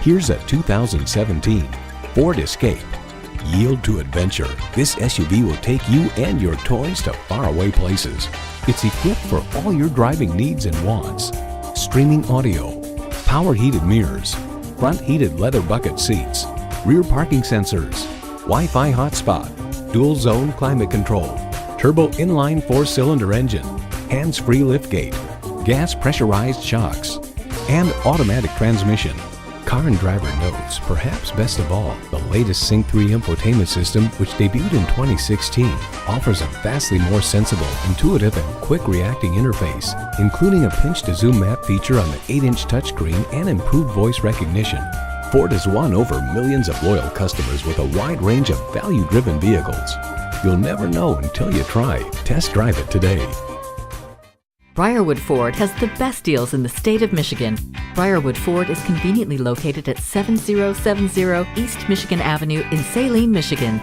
Here's a 2017 Ford Escape. Yield to adventure. This SUV will take you and your toys to faraway places. It's equipped for all your driving needs and wants. Streaming audio, power heated mirrors, front heated leather bucket seats, rear parking sensors, Wi-Fi hotspot, dual zone climate control, turbo inline 4-cylinder engine, hands-free liftgate, gas pressurized shocks, and automatic transmission. Car and Driver notes, perhaps best of all, the latest Sync 3 infotainment system, which debuted in 2016, offers a vastly more sensible, intuitive, and quick-reacting interface, including a pinch-to-zoom map feature on the 8-inch touchscreen and improved voice recognition. Ford has won over millions of loyal customers with a wide range of value-driven vehicles. You'll never know until you try. Test drive it today. Briarwood Ford has the best deals in the state of Michigan. Briarwood Ford is conveniently located at 7070 East Michigan Avenue in Saline, Michigan.